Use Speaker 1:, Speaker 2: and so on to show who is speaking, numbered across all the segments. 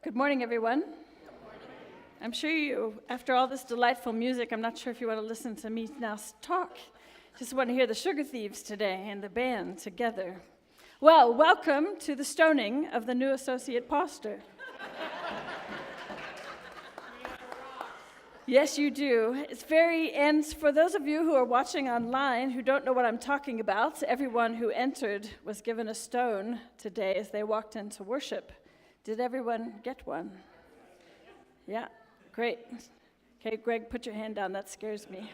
Speaker 1: Good morning, everyone. I'm sure you, after all this delightful music, I'm not sure if you want to listen to me now talk. Just want to hear the Sugar Thieves today and the band together. Well, welcome to the stoning of the new associate pastor. Yes, you do. And for those of you who are watching online who don't know what I'm talking about, everyone who entered was given a stone today as they walked into worship. Did everyone get one? Yeah, great. Okay, Greg, put your hand down. That scares me.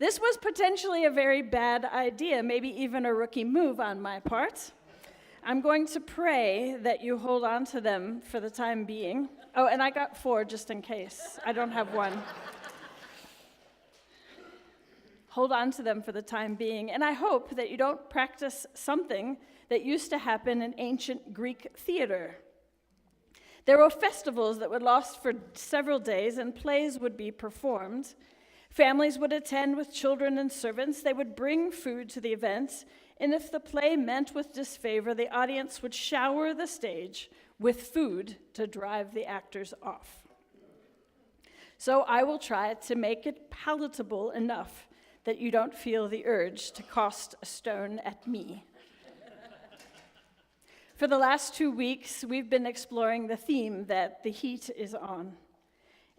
Speaker 1: This was potentially a very bad idea, maybe even a rookie move on my part. I'm going to pray that you hold on to them for the time being. Oh, and I got 4 just in case. I don't have 1. Hold on to them for the time being. And I hope that you don't practice something that used to happen in ancient Greek theater. There were festivals that would last for several days, and plays would be performed. Families would attend with children and servants. They would bring food to the events, and if the play met with disfavor, the audience would shower the stage with food to drive the actors off. So I will try to make it palatable enough that you don't feel the urge to cast a stone at me. For the last 2 weeks, we've been exploring the theme that the heat is on.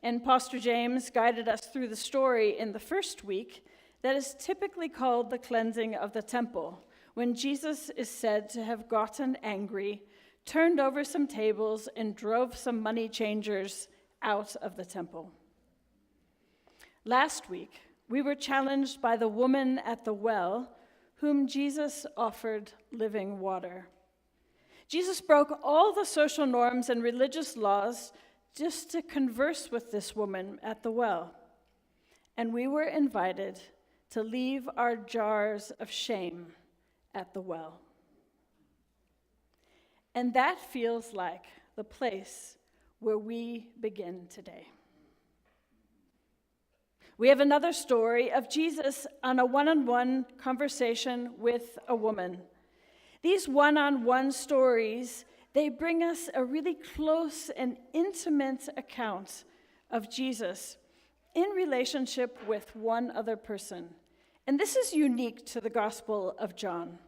Speaker 1: And Pastor James guided us through the story in the first week that is typically called the cleansing of the temple, when Jesus is said to have gotten angry, turned over some tables, and drove some money changers out of the temple. Last week, we were challenged by the woman at the well, whom Jesus offered living water. Jesus broke all the social norms and religious laws just to converse with this woman at the well. And we were invited to leave our jars of shame at the well. And that feels like the place where we begin today. We have another story of Jesus on a one-on-one conversation with a woman. These one-on-one stories, they bring us a really close and intimate account of Jesus in relationship with one other person. And this is unique to the Gospel of John.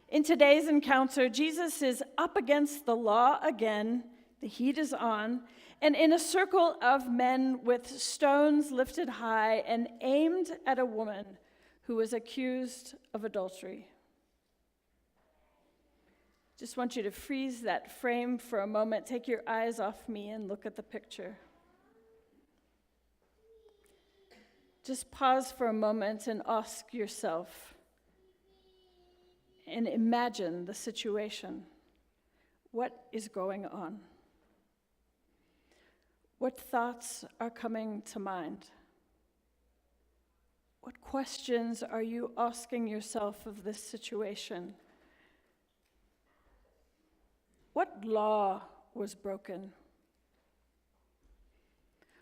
Speaker 1: In today's encounter, Jesus is up against the law again, the heat is on, and in a circle of men with stones lifted high and aimed at a woman who was accused of adultery. Just want you to freeze that frame for a moment. Take your eyes off me and look at the picture. Just pause for a moment and ask yourself and imagine the situation. What is going on? What thoughts are coming to mind? What questions are you asking yourself of this situation? What law was broken?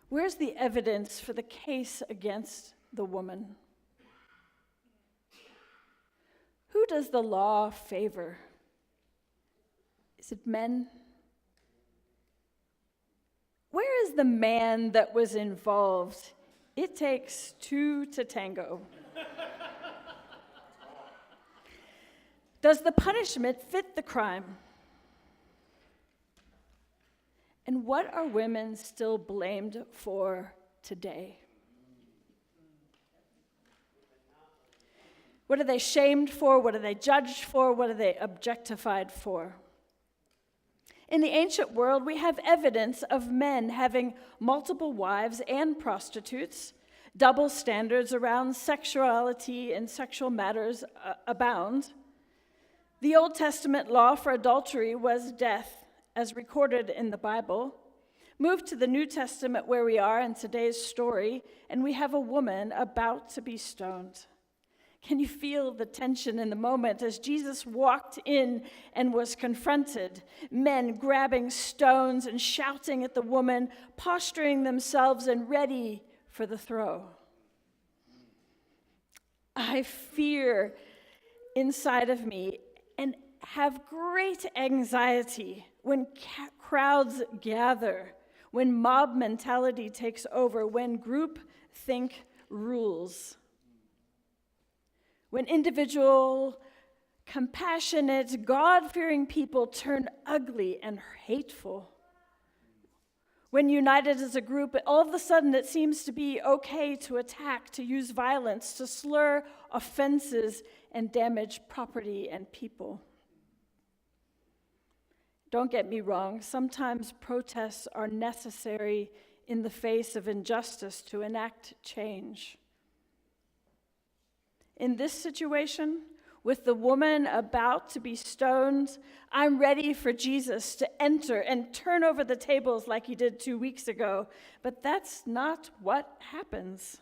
Speaker 1: Where's the evidence for the case against the woman? Who does the law favor? Is it men? Where is the man that was involved? It takes 2 to tango. Does the punishment fit the crime? And what are women still blamed for today? What are they shamed for? What are they judged for? What are they objectified for? In the ancient world, we have evidence of men having multiple wives and prostitutes. Double standards around sexuality and sexual matters abound. The Old Testament law for adultery was death, as recorded in the Bible. Move to the New Testament where we are in today's story, and we have a woman about to be stoned. Can you feel the tension in the moment as Jesus walked in and was confronted? Men grabbing stones and shouting at the woman, posturing themselves and ready for the throw. I fear inside of me, and have great anxiety when crowds gather, when mob mentality takes over, when groupthink rules, when individual, compassionate, God-fearing people turn ugly and hateful. When united as a group, all of a sudden it seems to be okay to attack, to use violence, to slur offenses and damage property and people. Don't get me wrong, sometimes protests are necessary in the face of injustice to enact change. In this situation, with the woman about to be stoned, I'm ready for Jesus to enter and turn over the tables like he did 2 weeks ago. But that's not what happens.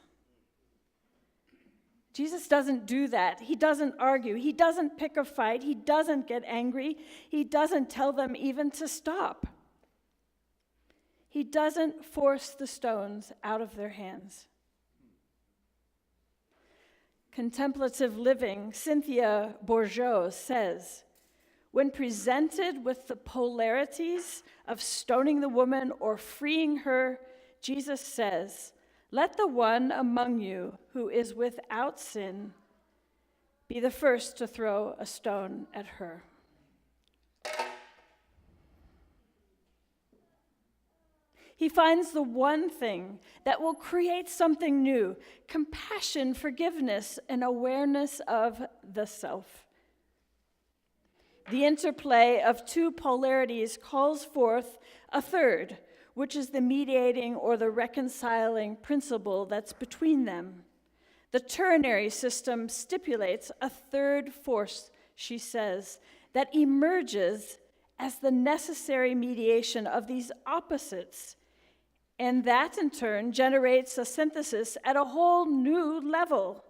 Speaker 1: Jesus doesn't do that. He doesn't argue. He doesn't pick a fight. He doesn't get angry. He doesn't tell them even to stop. He doesn't force the stones out of their hands. Contemplative living, Cynthia Bourgeault says, when presented with the polarities of stoning the woman or freeing her, Jesus says, let the one among you who is without sin be the first to throw a stone at her. He finds the one thing that will create something new: compassion, forgiveness, and awareness of the self. The interplay of two polarities calls forth a third, which is the mediating or the reconciling principle that's between them. The ternary system stipulates a third force, she says, that emerges as the necessary mediation of these opposites. And that, in turn, generates a synthesis at a whole new level.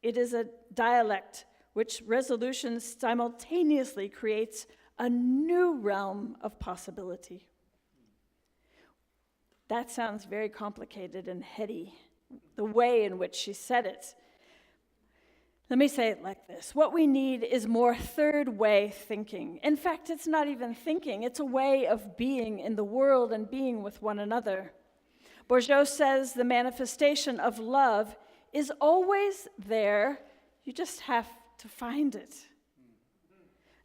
Speaker 1: It is a dialect which resolution simultaneously creates a new realm of possibility. That sounds very complicated and heady, the way in which she said it. Let me say it like this. What we need is more third way thinking. In fact, it's not even thinking. It's a way of being in the world and being with one another. Bourgeault says the manifestation of love is always there. You just have to find it.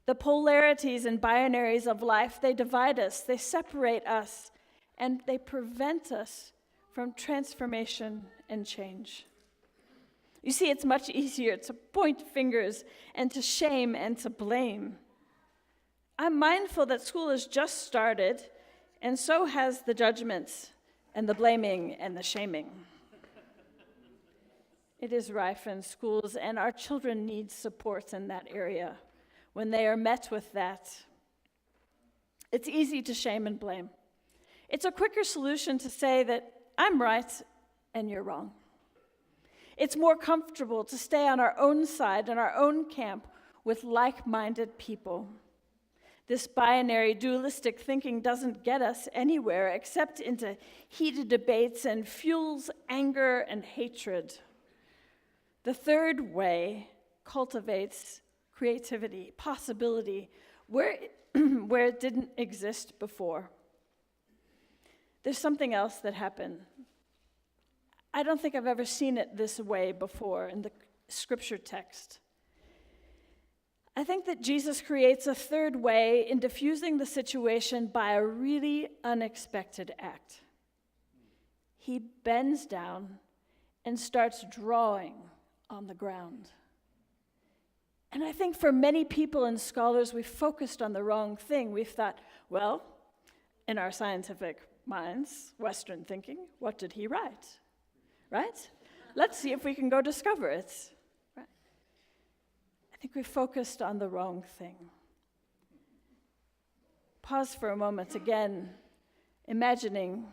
Speaker 1: The polarities and binaries of life, they divide us, they separate us, and they prevent us from transformation and change. You see, it's much easier to point fingers and to shame and to blame. I'm mindful that school has just started, and so has the judgments and the blaming and the shaming. It is rife in schools, and our children need support in that area. When they are met with that, it's easy to shame and blame. It's a quicker solution to say that I'm right and you're wrong. It's more comfortable to stay on our own side, in our own camp, with like-minded people. This binary, dualistic thinking doesn't get us anywhere except into heated debates and fuels anger and hatred. The third way cultivates creativity, possibility, where it didn't exist before. There's something else that happened. I don't think I've ever seen it this way before in the scripture text. I think that Jesus creates a third way in diffusing the situation by a really unexpected act. He bends down and starts drawing on the ground. And I think for many people and scholars, we've focused on the wrong thing. We've thought, well, in our scientific minds, Western thinking, what did he write? Right? Let's see if we can go discover it. Right. I think we focused on the wrong thing. Pause for a moment again, imagining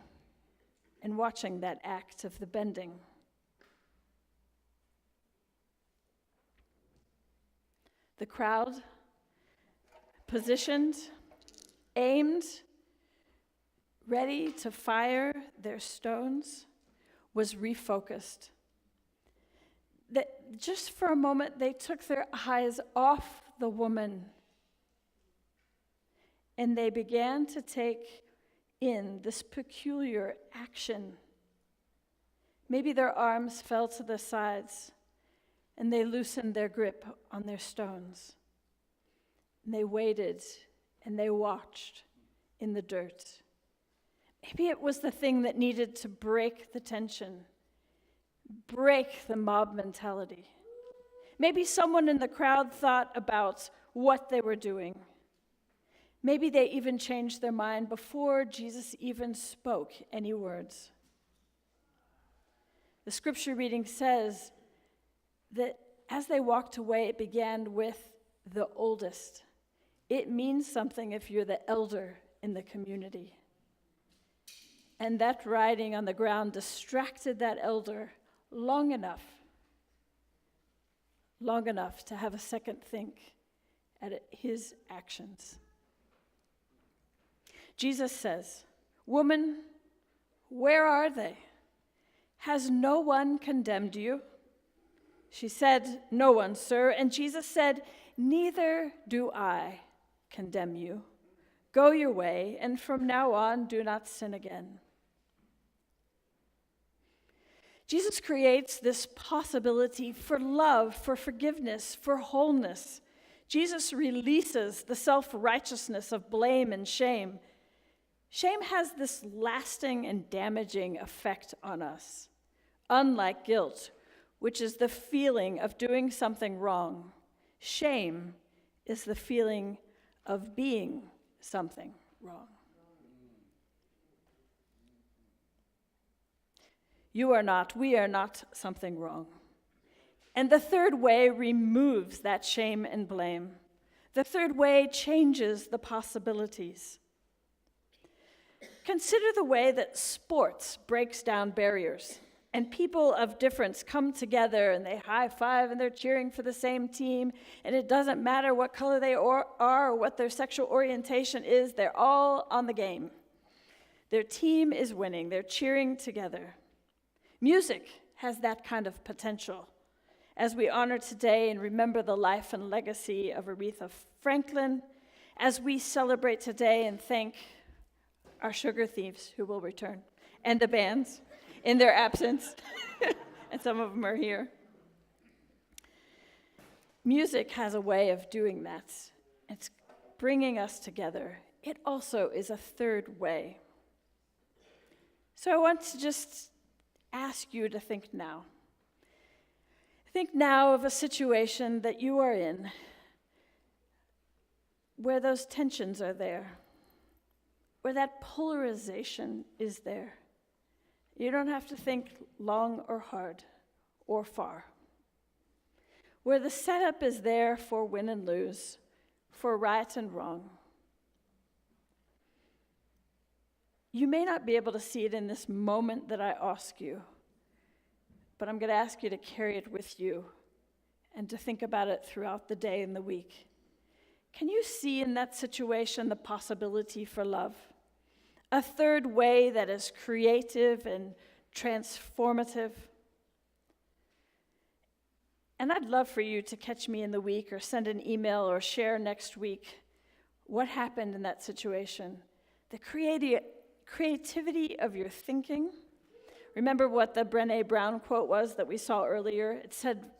Speaker 1: and watching that act of the bending. The crowd, positioned, aimed, ready to fire their stones, was refocused. That just for a moment, they took their eyes off the woman and they began to take in this peculiar action. Maybe their arms fell to the sides, and they loosened their grip on their stones. And they waited, and they watched in the dirt. Maybe it was the thing that needed to break the tension, break the mob mentality. Maybe someone in the crowd thought about what they were doing. Maybe they even changed their mind before Jesus even spoke any words. The scripture reading says that as they walked away, it began with the oldest. It means something if you're the elder in the community. And that writing on the ground distracted that elder long enough to have a second think at his actions. Jesus says, "Woman, where are they? Has no one condemned you?" She said, "No one, sir." And Jesus said, "Neither do I condemn you. Go your way, and from now on, do not sin again." Jesus creates this possibility for love, for forgiveness, for wholeness. Jesus releases the self-righteousness of blame and shame. Shame has this lasting and damaging effect on us. Unlike guilt, which is the feeling of doing something wrong, shame is the feeling of being something wrong. We are not something wrong. And the third way removes that shame and blame. The third way changes the possibilities. Consider the way that sports breaks down barriers, and people of difference come together and they high five and they're cheering for the same team, and it doesn't matter what color they are or what their sexual orientation is, they're all on the game. Their team is winning, they're cheering together. Music has that kind of potential. As we honor today and remember the life and legacy of Aretha Franklin, as we celebrate today and thank our sugar thieves who will return, and the bands in their absence, and some of them are here. Music has a way of doing that. It's bringing us together. It also is a third way. So I want to just ask you to think now. Think now of a situation that you are in where those tensions are there, where that polarization is there. You don't have to think long or hard or far. Where the setup is there for win and lose, for right and wrong. You may not be able to see it in this moment that I ask you, but I'm going to ask you to carry it with you and to think about it throughout the day and the week. Can you see in that situation the possibility for love? A third way that is creative and transformative? And I'd love for you to catch me in the week or send an email or share next week what happened in that situation. The creativity of your thinking. Remember what the Brené Brown quote was that we saw earlier? It said,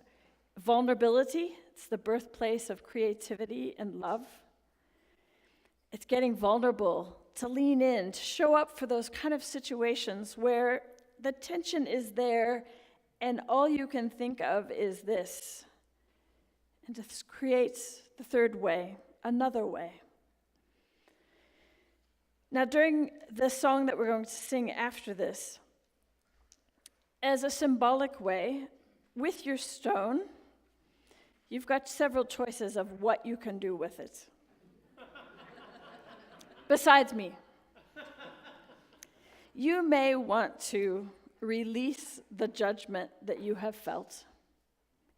Speaker 1: vulnerability, it's the birthplace of creativity and love. It's getting vulnerable, to lean in, to show up for those kind of situations where the tension is there and all you can think of is this. And this creates the third way, another way. Now, during the song that we're going to sing after this, as a symbolic way, with your stone, you've got several choices of what you can do with it. Besides me. You may want to release the judgment that you have felt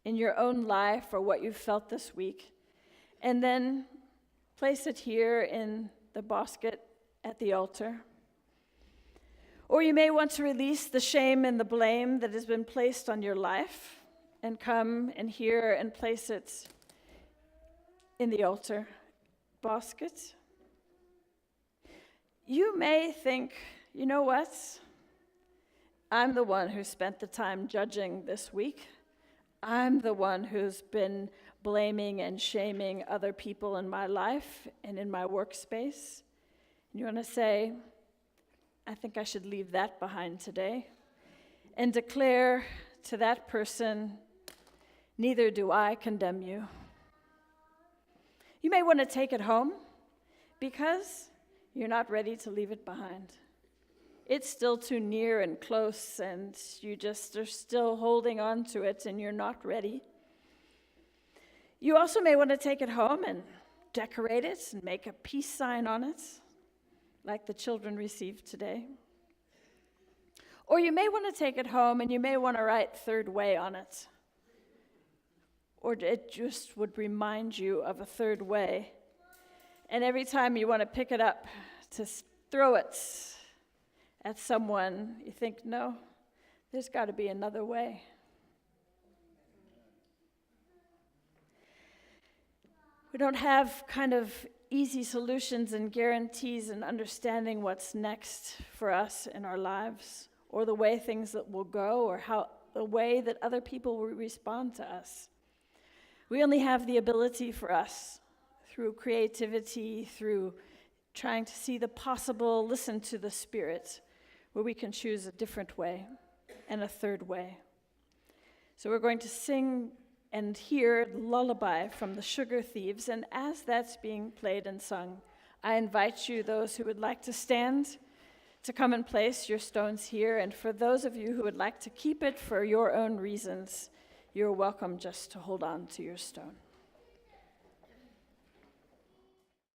Speaker 1: in your own life or what you've felt this week, and then place it here in the basket at the altar. Or you may want to release the shame and the blame that has been placed on your life and come and here and place it in the altar basket. You may think, you know what? I'm the one who spent the time judging this week. I'm the one who's been blaming and shaming other people in my life and in my workspace. And you want to say, I think I should leave that behind today and declare to that person, neither do I condemn you. You may want to take it home because you're not ready to leave it behind. It's still too near and close, and you just are still holding on to it, and you're not ready. You also may want to take it home and decorate it and make a peace sign on it, like the children received today. Or you may want to take it home and you may want to write third way on it. Or it just would remind you of a third way. And every time you want to pick it up to throw it at someone, you think, no, there's got to be another way. We don't have kind of easy solutions and guarantees in understanding what's next for us in our lives, or the way things that will go, or how the way that other people will respond to us. We only have the ability for us, through creativity, through trying to see the possible, listen to the Spirit, where we can choose a different way and a third way. So we're going to sing and hear the lullaby from the Sugar Thieves, and as that's being played and sung, I invite you, those who would like to stand, to come and place your stones here, and for those of you who would like to keep it for your own reasons, you're welcome just to hold on to your stone.